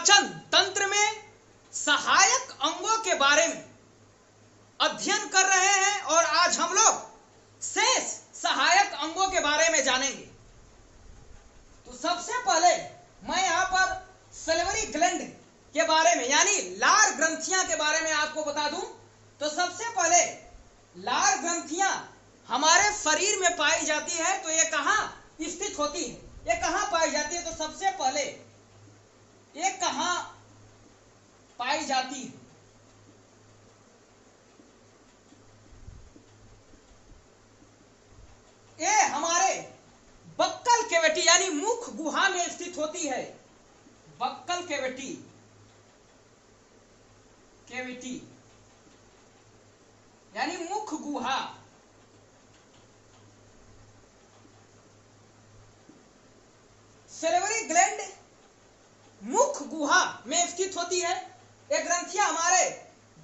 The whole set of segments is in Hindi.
पाचन तंत्र में सहायक अंगों के बारे में अध्ययन कर रहे हैं और आज हम लोग शेष सहायक अंगों के बारे में जानेंगे। तो सबसे पहले मैं यहां पर सलिवरी ग्लैंड के बारे में यानी लार ग्रंथियां के बारे में आपको बता दूं। तो सबसे पहले लार ग्रंथियां हमारे शरीर में पाई जाती है। तो ये कहां स्थित होती है, ये कहां पाई जाती है? तो सबसे पहले ये कहां पाई जाती है? ये हमारे बक्कल कैविटी यानी मुख गुहा में स्थित होती है। बक्कल कैविटी यानी मुख गुहा। सलिवरी ग्लैंड मुख गुहा में स्थित होती है। ये ग्रंथियां हमारे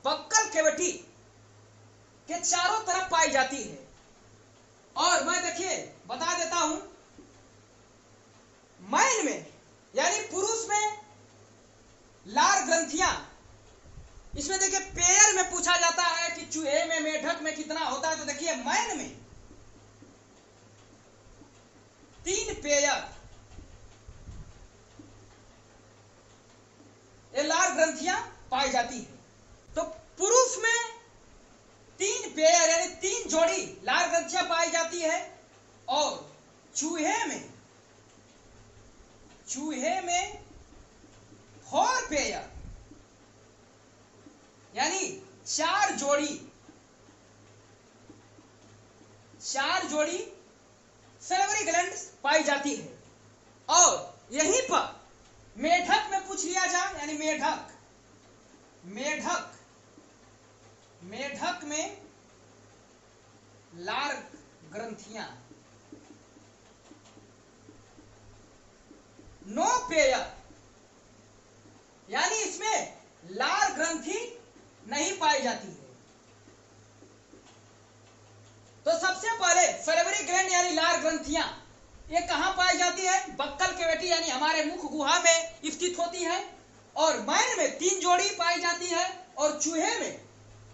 बक्कल कैविटी के चारों तरफ पाई जाती है। और मैं देखिए बता देता हूं, मैन में यानी पुरुष में लार ग्रंथियां, इसमें देखिए पेयर में पूछा जाता है कि चूहे में मेढक में कितना होता है। तो देखिए मैन में 3 पेयर ये लार ग्रंथियां पाई जाती है। तो पुरुष में 3 पेयर यानी 3 जोड़ी लार ग्रंथियां पाई जाती है और चूहे में 4 पेयर यानी 4 जोड़ी सलिवरी ग्लैंड पाई जाती है। और यहीं पर मेढक में पूछ लिया जाए यानी मेढक में लार ग्रंथियां 9 पेयर यानी इसमें लार ग्रंथि नहीं पाई जाती है। तो सबसे पहले सलिवरी ग्लैंड यानी लार ग्रंथियां ये कहां पाई जाती है? बक्कल कैविटी यानी हमारे मुख गुहा में स्थित होती है। और मैन में 3 जोड़ी पाई जाती है और चूहे में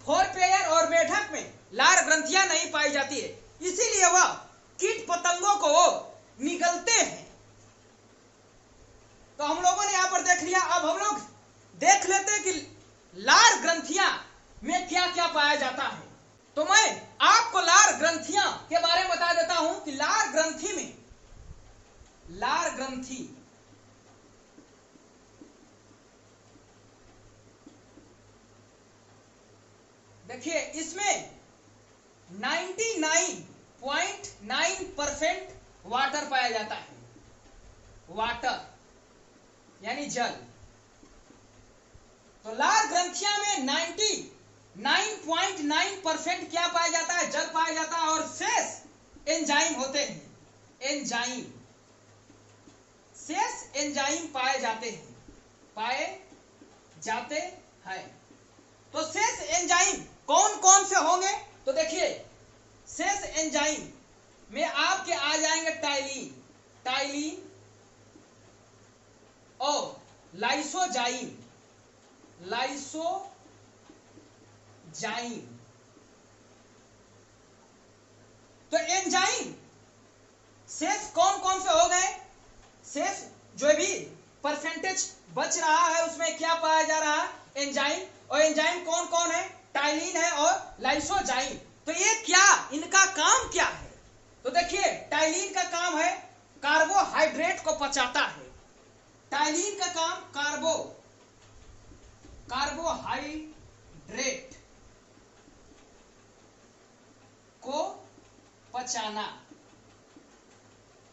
4 पेयर और मेढक में लार ग्रंथियां नहीं पाई जाती है। इसीलिए वह कीट पतंगों को निगलते हैं। तो हम लोगों ने यहां पर देख लिया। अब हम लोग देख लेते हैं कि लार ग्रंथियां में क्या क्या पाया जाता है। तो मैं आपको लार ग्रंथियां के बारे में बता देता हूं कि लार ग्रंथि देखिए इसमें 99.9% वाटर पाया जाता है। वाटर यानी जल। तो लार ग्रंथियां में 99.9% क्या पाया जाता है? जल पाया जाता है। और शेष एंजाइम होते हैं। शेष एंजाइम पाए जाते हैं। तो शेष एंजाइम कौन कौन से होंगे? तो देखिए शेष एंजाइम में आपके आ जाएंगे टाइलिन और लाइसोजाइम। तो एंजाइम शेष कौन कौन से हो गए? शेष जो भी परसेंटेज बच रहा है उसमें क्या पाया जा रहा है? एंजाइम। और एंजाइम कौन कौन है? टाइलिन है और लाइसोजाइम। तो ये क्या, इनका काम क्या है? तो देखिए टाइलिन का काम है कार्बोहाइड्रेट को पचाता है। टाइलिन का काम कार्बोहाइड्रेट को पचाना।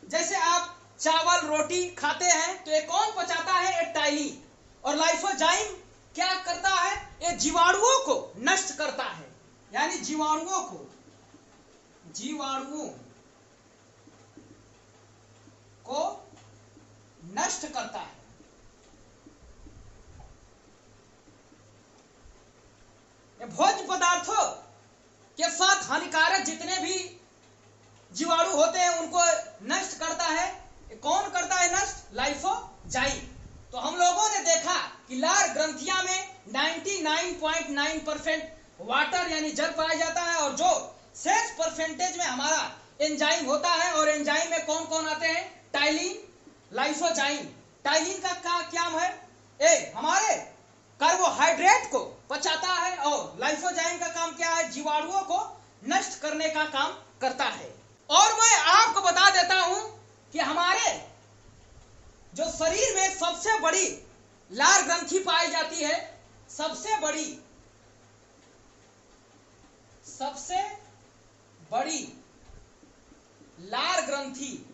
जैसे आप चावल रोटी खाते हैं तो ये कौन पचाता है? ये टाइलिन। और लाइसोजाइम क्या करता है? ये जीवाणुओं को नष्ट करता है। यानी जीवाणुओं को नष्ट करता है। ये भोज्य पदार्थों के साथ हानिकारक जितने भी जीवाणु होते हैं उनको नष्ट करता है। कौन करता है नष्ट? लाइसोजाइम। तो हम लोगों ने देखा कि लार ग्रंथिया में 99.9% वाटर यानी जल पाया जाता है और जो शेष परसेंटेज में हमारा एंजाइम होता है। और एंजाइम में कौन कौन आते हैं? Ptyalin, lysozyme. टाइलिन का काम है हमारे कार्बोहाइड्रेट को पचाता है और लाइसोजाइम का काम क्या है? जीवाणुओं को नष्ट करने का काम करता है। और मैं आपको बता देता हूं कि हमारे जो शरीर में सबसे बड़ी लार ग्रंथि पाई जाती है, सबसे बड़ी लार ग्रंथि,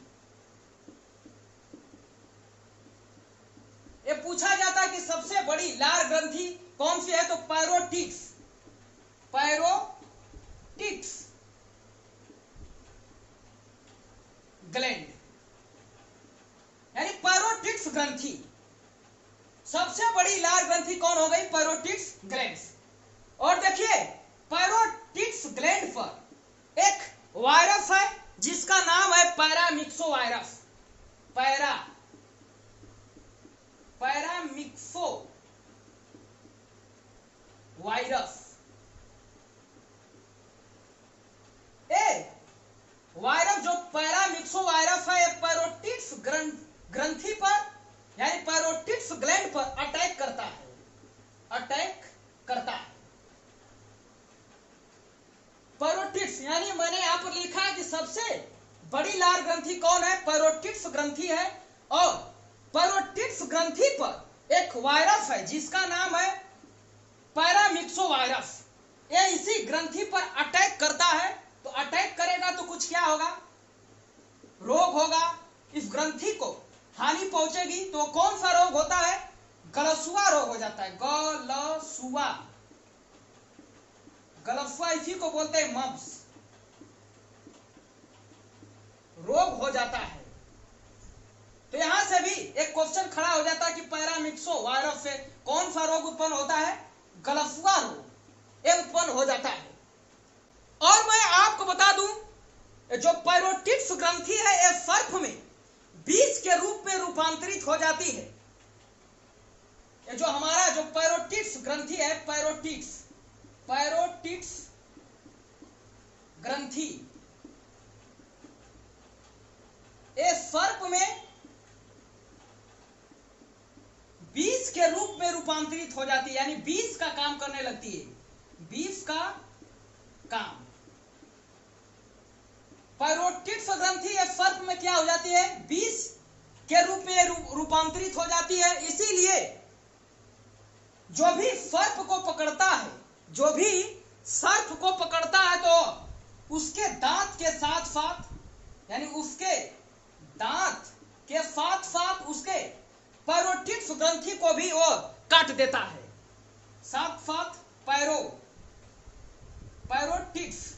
ये पूछा जाता है कि सबसे बड़ी लार ग्रंथि कौन सी है, तो पैरोटिड्स ग्लैंड यानी पैरोटिड्स ग्रंथि। सबसे बड़ी लार ग्रंथि कौन हो गई? पैरोटिड्स ग्लैंड। और देखिए पैरोटिड्स ग्लैंड पर एक वायरस है जिसका नाम है पैरामिक्सो वायरस। वायरस जो पैरामिक्सो वायरस है, पैरोटिड्स ग्रंथि पर यानी पैरोटिड्स ग्लैंड पर अटैक करता है। पैरोटिड्स यानी मैंने यहां पर लिखा है कि सबसे बड़ी लार ग्रंथि कौन है? पैरोटिड्स ग्रंथि है। और पैरोटिड्स ग्रंथि पर एक वायरस है जिसका नाम है पैरामिक्सो वायरस। ये इसी ग्रंथि पर अटैक करता है। तो अटैक करेगा तो कुछ क्या होगा? रोग होगा, इस ग्रंथि को हानि पहुंचेगी। तो कौन सा रोग होता है? गलसुआ रोग हो जाता है। गलसुआ इसी को बोलते हैं मम्स, रोग हो जाता है। तो यहां से भी एक क्वेश्चन खड़ा हो जाता है कि पैरामिक्सो वायरस से कौन सा रोग उत्पन्न होता है? गलसुआ रोग ये उत्पन्न हो जाता है। और मैं आपको बता दूं, जो पैरोटिड्स ग्रंथि है ये सर्प में बीज के रूप में रूपांतरित हो जाती है। ये जो हमारा जो पैरोटिड्स ग्रंथि है, पैरोटिड्स ग्रंथि, ये सर्प में बीज के रूप में रूपांतरित हो जाती है, यानी बीज का काम करने लगती है। बीज का काम पैरोटिड्स ग्रंथि या सर्प में क्या हो जाती है? बीज के रूप में रूपांतरित हो जाती है। इसीलिए जो भी सर्प को पकड़ता है तो उसके दांत के साथ यानी उसके दांत के साथ उसके पैरोटिड्स ग्रंथि को भी वो काट देता है। साथ पैरोटिड्स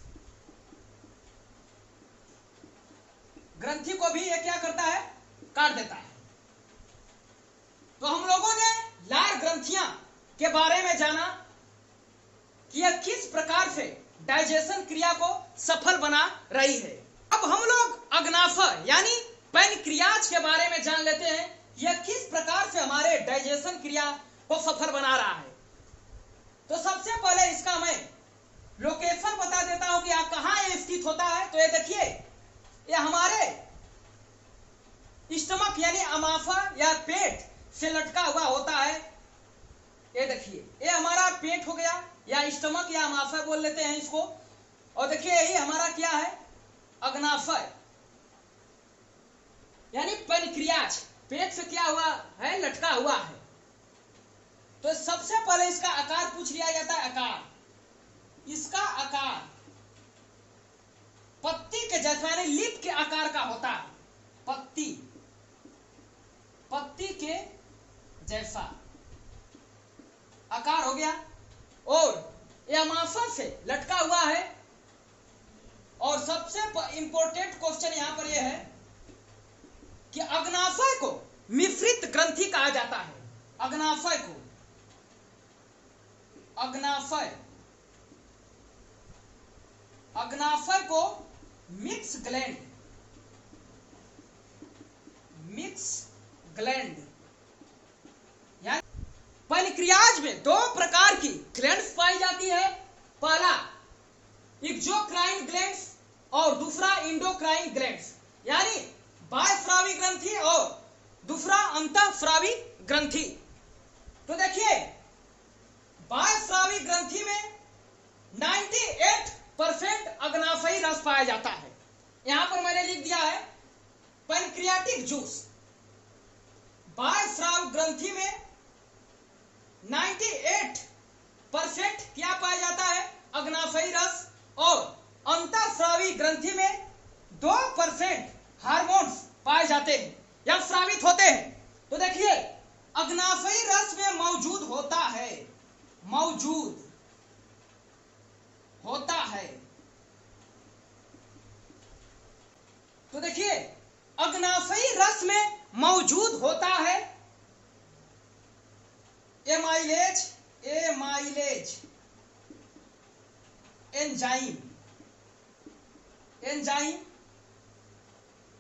ग्रंथि को भी ये क्या करता है? काट देता है। तो हम लोगों ने लार ग्रंथियां के बारे में जाना कि यह किस प्रकार से डाइजेशन क्रिया को सफल बना रही है। अब हम लोग अग्नाशय यानी पैनक्रियाज के बारे में जान लेते हैं, यह किस प्रकार से हमारे डाइजेशन क्रिया को सफल बना रहा है। तो सबसे पहले इसका मैं लोकेशन बता देता हूं कि कहां ये स्थित होता है। तो ये देखिए, ये हमारे स्टमक यानी अमाशय या पेट से लटका हुआ होता है। ये देखिए, ये हमारा पेट हो गया या स्टमक या अमाशय बोल लेते हैं इसको। और देखिए यही हमारा क्या है? अग्नाशय यानी पैनक्रियाज, पेट से क्या हुआ है? लटका हुआ है। तो सबसे पहले इसका आकार पूछ लिया जाता है। आकार, इसका आकार पत्ती के जैसा यानी लीफ के आकार का होता है। पत्ती के जैसा आकार हो गया। और यह अमाशय से लटका हुआ है। और सबसे इंपॉर्टेंट क्वेश्चन यहां पर यह है कि अग्नाशय को मिश्रित ग्रंथि कहा जाता है। अग्नाशय को मिक्स ग्लैंड यानी में दो प्रकार की ग्लैंड्स पाई जाती है। पहला एक्सोक्राइन ग्लैंड्स और दूसरा एंडोक्राइन ग्लैंड्स, यानी बाह्यस्रावी ग्रंथि और दूसरा अंतःस्रावी ग्रंथि। तो देखिए बाह्यस्रावी ग्रंथि में 98% अग्नाशयी रस पाया जाता है। यहां पर मैंने लिख दिया है पैनक्रियाटिक जूस। बाह्यस्राव ग्रंथि में 98% क्या पाया जाता है? अग्नाशयी रस। और अंतःस्रावी ग्रंथि में 2% हार्मोन्स पाए जाते हैं या स्रावित होते हैं। तो देखिए अग्नाशयी रस में मौजूद होता है तो देखिए अग्नाशयी रस में मौजूद होता है एमाइलेज एंजाइम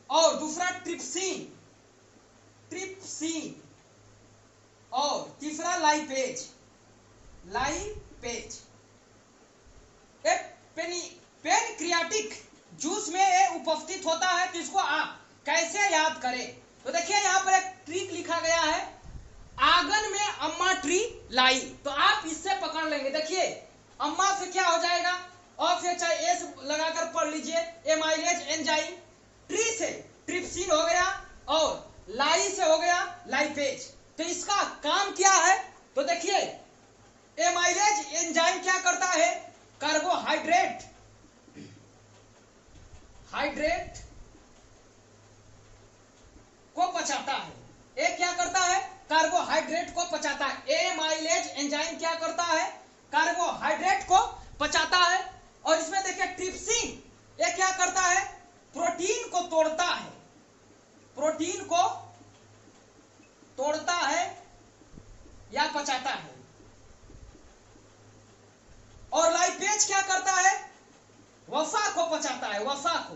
और दूसरा ट्रिप्सिन और तीसरा लाइपेज। पैनक्रियाटिक जूस में ये उपस्थित होता है। तो इसको आप कैसे याद करें? तो देखिए यहाँ पर एक ट्रिक लिखा गया है, आंगन में अम्मा ट्री लाई। तो आप इससे पकड़ लेंगे। देखिए अम्मा से क्या हो जाएगा, और फिर चाहे एस लगाकर पढ़ लीजिए, एमाइलेज एंजाइम, ट्री से ट्रिप्सिन हो गया और लाई से हो गया लाइपेज। तो इसका काम क्या है? तो देखिए एमाइलेज एंजाइम क्या करता है? कार्बोहाइड्रेट को पचाता है। ये क्या करता है? कार्बोहाइड्रेट को पचाता है। एमाइलेज एंजाइम क्या करता है? कार्बोहाइड्रेट को पचाता है। और इसमें देखिए ट्रिप्सिन, ये क्या करता है? प्रोटीन को तोड़ता है या पचाता है। और लाइपेज क्या करता है? वसा को पचाता है, वसा को।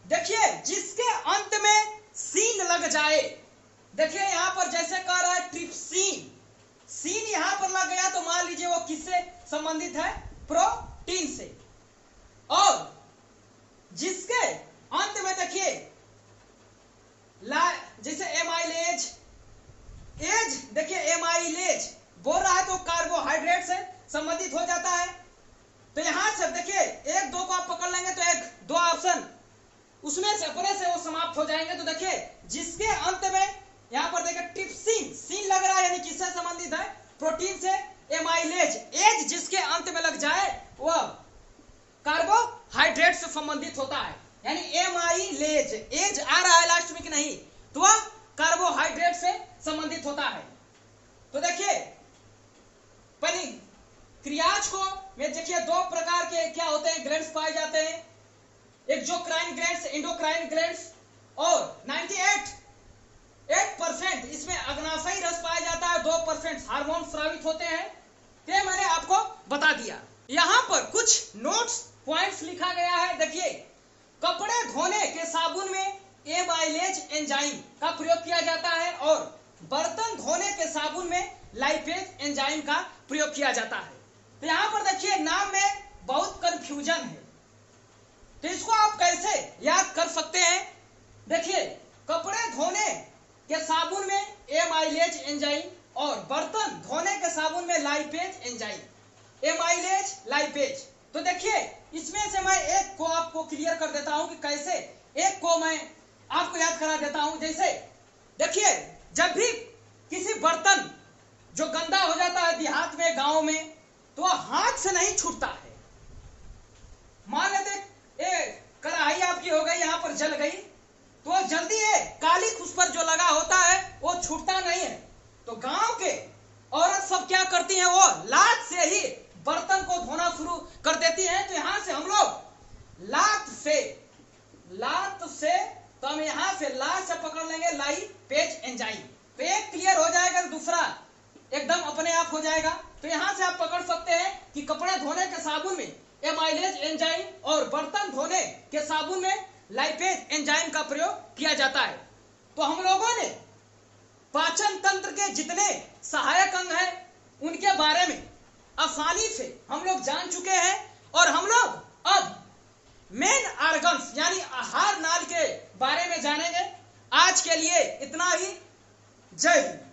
देखिए जिसके अंत में सीन लग जाए, देखिए यहां पर जैसे कह रहा है ट्रिप्सिन, सीन यहां पर लग गया तो मान लीजिए वो किससे संबंधित है? प्रोटीन से। और जिसके अंत में देखिए जैसे एमाइलेज देखिए एमाइलेज बोल रहा है तो कार्बोहाइड्रेट से संबंधित हो जाता है। तो यहां से देखिए 1 2 को आप पकड़ लेंगे तो 1 2 ऑप्शन उसमें से अपने से वो समाप्त हो जाएंगे। तो देखिए जिसके अंत में यहां पर देखिए ट्रिप्सिन, सीन लग रहा है यानी किससे संबंधित है? प्रोटीन से। एमाइलेज एज जिसके अंत में लग जाए वह कार्बोहाइड्रेट से संबंधित होता है, यानी एमाइलेज एज आ रहा है लास्ट में कि नहीं, तो वह कार्बोहाइड्रेट से संबंधित होता है। तो देखिए पैनक्रियाज को में देखिए 2 प्रकार के क्या होते हैं? ग्लैंड्स पाए जाते हैं, एक्सोक्राइन ग्लैंड्स, एंडोक्राइन ग्लैंड्स। और 98% इसमें अग्नाशयी रस पाया जाता है, 2% हार्मोन स्रावित होते हैं। ये मैंने आपको बता दिया। यहां पर कुछ नोट्स पॉइंट्स लिखा गया है। देखिए कपड़े धोने के साबुन में एमाइलेज एंजाइम का प्रयोग किया जाता है और बर्तन धोने के साबुन में लाइपेज एंजाइम का प्रयोग किया जाता है। तो यहां पर देखिए नाम में बहुत कंफ्यूजन है, तो इसको आप कैसे याद कर सकते हैं? देखिए कपड़े धोने के साबुन में एमाइलेज एंजाइम और बर्तन धोने के साबुन में लाइपेज एंजाइम, एमाइलेज लाइपेज। तो देखिए इसमें से मैं एक को आपको क्लियर कर देता हूं कि कैसे, एक को मैं आपको याद करा देता हूं। जैसे देखिए जब भी किसी बर्तन जो गंदा हो जाता है देहात में, गांव में, तो वह हाथ से नहीं छूटता है। मान लेते कढ़ाई आपकी हो गई, यहां पर जल गई, तो जल्दी है कालिक उस पर जो लगा होता है वो छूटता नहीं है। तो गांव के औरत सब क्या करती हैं? वो लात से ही बर्तन को धोना शुरू कर देती हैं। तो यहां से हम लोग लात से तो हम यहां से लात से पकड़ लेंगे लाइपेज एंजाइम। तो एक क्लियर हो जाएगा, दूसरा एकदम अपने आप हो जाएगा। तो यहां से आप पकड़ सकते हैं कि कपड़े धोने के साबुन में एमाइलेज एंजाइम और बर्तन धोने के साबुन में लाइपेज एंजाइम का प्रयोग किया जाता है। तो हम लोगों ने पाचन तंत्र के जितने सहायक अंग हैं उनके बारे में आसानी से हम लोग जान चुके हैं और हम लोग अब मेन ऑर्गन्स यानी आहार नाल के बारे में जानेंगे। आज के लिए इतना ही। जय हिंद।